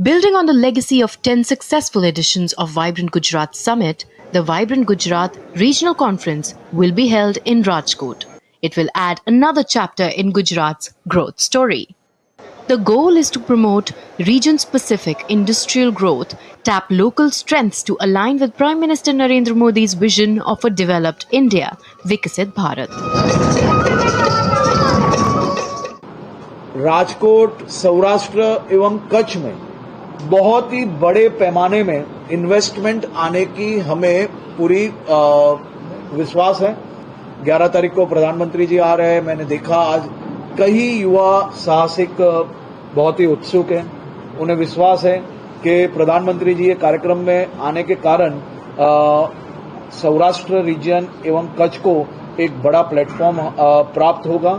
Building on the legacy of 10 successful editions of Vibrant Gujarat Summit, the Vibrant Gujarat Regional Conference will be held in Rajkot. It will add another chapter in Gujarat's growth story. The goal is to promote region-specific industrial growth, tap local strengths to align with Prime Minister Narendra Modi's vision of a developed India, Vikasit Bharat. Rajkot, Saurashtra एवं कच्छ में बहुत ही बड़े पैमाने में investment आने की हमें पूरी विश्वास है। 11 तारीख को प्रधानमंत्री जी आ रहे हैं। मैंने देखा आज कई युवा साहसिक बहुत ही उत्सुक हैं। उन्हें विश्वास है कि प्रधानमंत्री जी ये कार्यक्रम में आने के कारण सौराष्ट्र रीजन एवं कच्छ को एक बड़ा प्लेटफॉर्म प्राप्त होगा।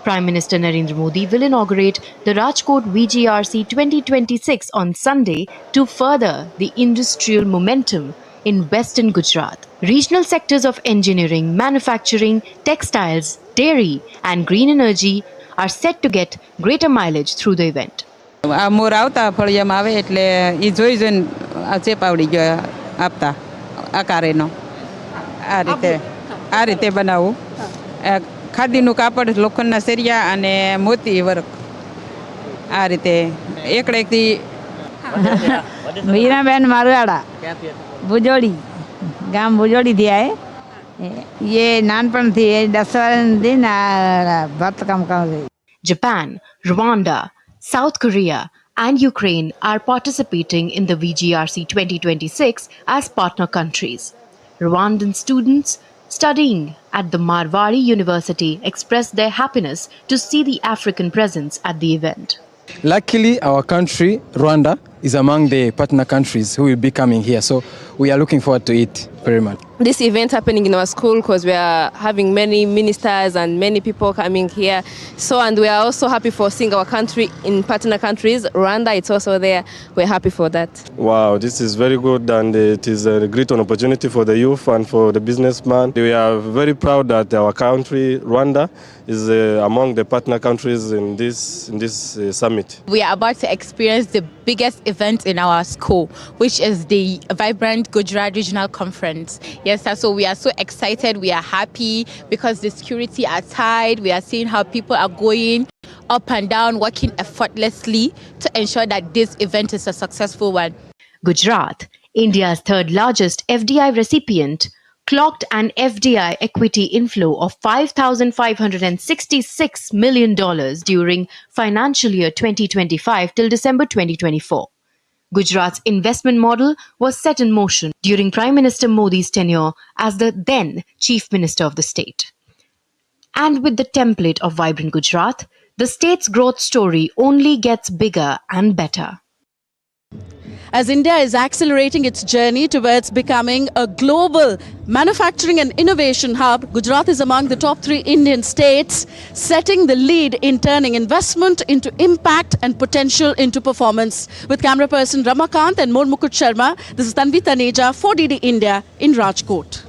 Prime Minister Narendra Modi will inaugurate the Rajkot VGRC 2026 on Sunday to further the industrial momentum in Western Gujarat. Regional sectors of engineering, manufacturing, textiles, dairy and green energy are set to get greater mileage through the event. મોર આવતા ફળિયામાં આવે એટલે એ જોઈ જોઈને આ ચેપ આવડી ગયો આપતા આકારેનો આ રીતે બનાવું ખાદીનું કાપડ લોખંડના સરિયા અને મોતી વર્ક આ રીતે એકડેકથી વીરાબેન મારવાડા ભુજોડી ગામ ભુજોડીથી આए ये નાનપણથી 10 વર્ષથી ભરતકામ કરે। Japan, Rwanda, South Korea and Ukraine are participating in the VGRC 2026 as partner countries. Rwandan students studying at the Marwari University expressed their happiness to see the African presence at the event. Luckily, our country, Rwanda, is among the partner countries who will be coming here. So we are looking forward to it very much. This event happening in our school because we are having many ministers and many people coming here. So, and we are also happy for seeing our country in partner countries. Rwanda, it's also there. We're happy for that. Wow, this is very good and it is a great opportunity for the youth and for the businessman. We are very proud that our country, Rwanda, is among the partner countries in this summit. We are about to experience the biggest event in our school, which is the Vibrant Gujarat Regional Conference. Yes, so we are so excited, we are happy because the security are tight. We are seeing how people are going up and down, working effortlessly to ensure that this event is a successful one. Gujarat, India's third largest FDI recipient, clocked an FDI equity inflow of $5,566 million during financial year 2025 till December 2024. Gujarat's investment model was set in motion during Prime Minister Modi's tenure as the then Chief Minister of the state. And with the template of Vibrant Gujarat, the state's growth story only gets bigger and better. As India is accelerating its journey towards becoming a global manufacturing and innovation hub, Gujarat is among the top 3 Indian states, setting the lead in turning investment into impact and potential into performance. With camera person Ramakant and Mukut Sharma, this is Tanvi Taneja for DD India in Rajkot.